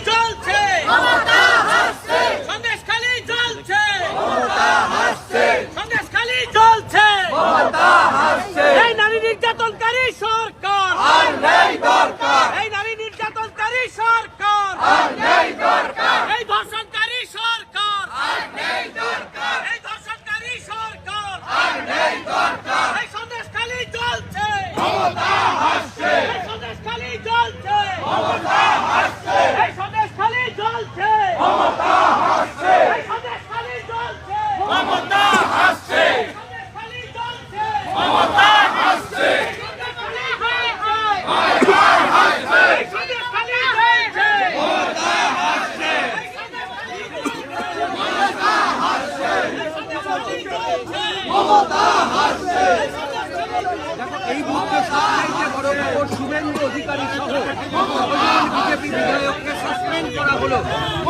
জ্বলছে, সন্দেশখালী জ্বলছে, সন্দেশখালী জ্বলছে। এই নারী নির্যাতনকারী সরকার, এই নারী নির্যাতনকারী সরকার, এই ধর্ষণকারী সরকার, এই ধর্ষণকারী সরকার, এই সন্দেশখালী জ্বলছে, এই সন্দেশখালী জ্বলছে, এই সন্দেশখালী জ্বলছে, এই সন্দেশখালী জ্বলছে, মমতা হাসছে, সন্দেশখালী জ্বলছে, মমতা হাসছে, সন্দেশখালী হায় হায়, হায় হায় হায় হায়, এই সন্দেশখালী জ্বলছে, মমতা হাসছে, এই সন্দেশখালী জ্বলছে, এই সন্দেশখালী জ্বলছে, মমতা হাসছে। এই মুহূর্তে সবচেয়ে বড় খবর, শুভেন্দু অধিকারী সহ বিজেপি বিধায়ককে সাসপেন্ড করা হলো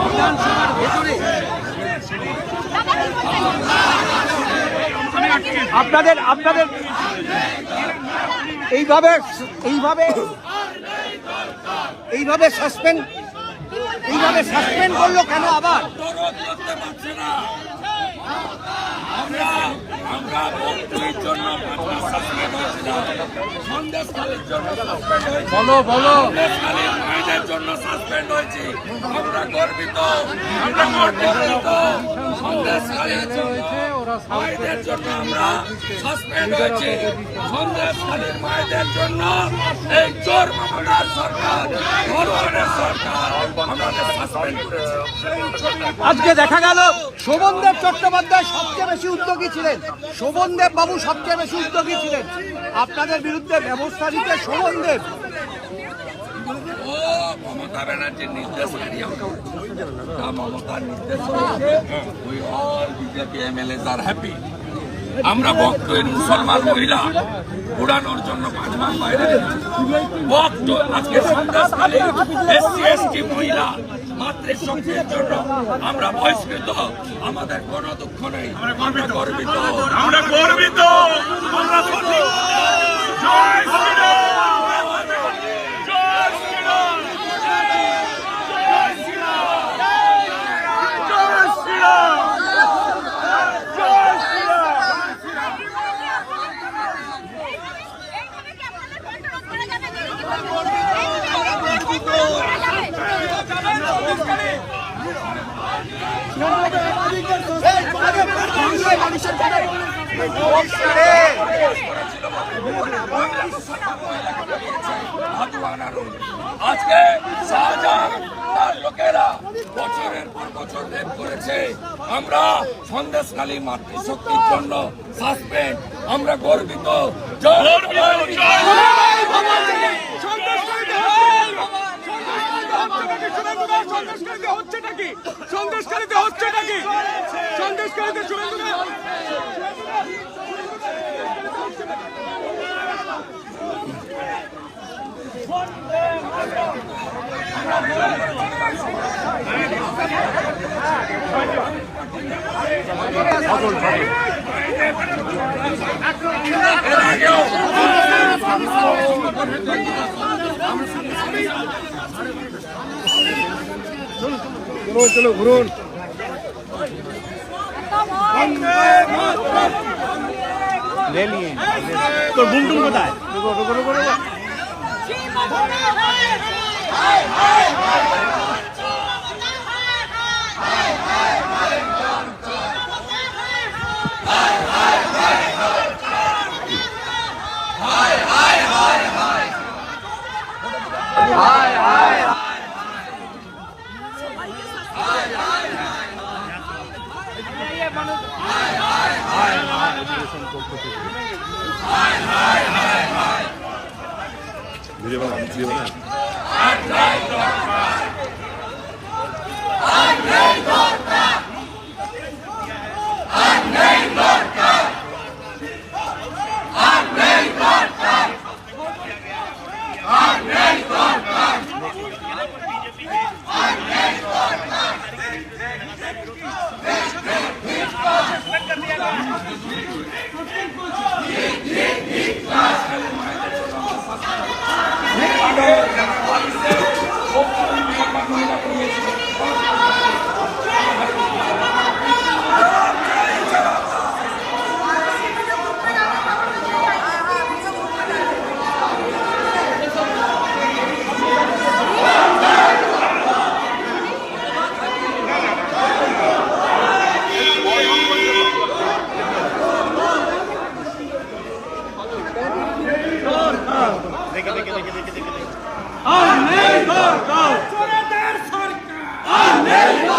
বিধানসভার ভেতরে। আপনাদের এইভাবে সাসপেন্ড করলো কেন আবার? আমরা বক্তব্যের জন্য সন্দেশখালীর জন্য সাসপেন্ড হয়েছি, সন্দেশখালীর মায়েদের জন্য সাসপেন্ড হয়েছি। আমরা গর্বিত, আমরা গর্বিত। সন্দেশখালীর মায়েদের জন্য আমরা সাসপেন্ড হয়েছি। সন্দেশখালীর মায়েদের জন্য এই চোর মমতার সরকার, ধর্ষণের সরকার আমাদের সাসপেন্ড করেছে। আজকে দেখা গেল শোভনদেব চট্টোপাধ্যায় সবচেয়ে বেশি উদ্যোগী ছিলেন, শোভনদেব বাবু সবচেয়ে বেশি উদ্যোগী ছিলেন আপনাদের বিরুদ্ধে ব্যবস্থা নিতে। শোভনদেব ও মমতা ব্যানার্জির নির্দেশকারী, মমতার নির্দেশ হয়েছে। We all BJP MLAs are happy. আমরা বক্তব্যের মুসলমান মহিলা উড়ানোর জন্য 5 মাস বাইরে বক্ত। আজকে সন্দেশখালী এসসি এসটি মহিলা মাতৃশক্তির জন্য আমরা বহিষ্কৃত। আমাদের কোনো দুঃখ নেই, আমরা গর্বিত, আমরা গর্বিত। আমরা জয় শ্রীরাম, জয় শ্রীরাম, জয় শ্রীরাম, জয় শ্রীরাম, জয় শ্রীরাম। আজকে শাহজাহান তার লোকেরা বছরের পর বছর লেট করেছে। আমরা সন্দেশখালী মাতৃশক্তির জন্য সাসপেন্ড, আমরা গর্বিত। সন্দেশখালীতে হচ্ছে নাকি? সন্দেশখালীতে চলো ঘুরুন। তোর বুমটুম কোথায়? চোরেদের সরকার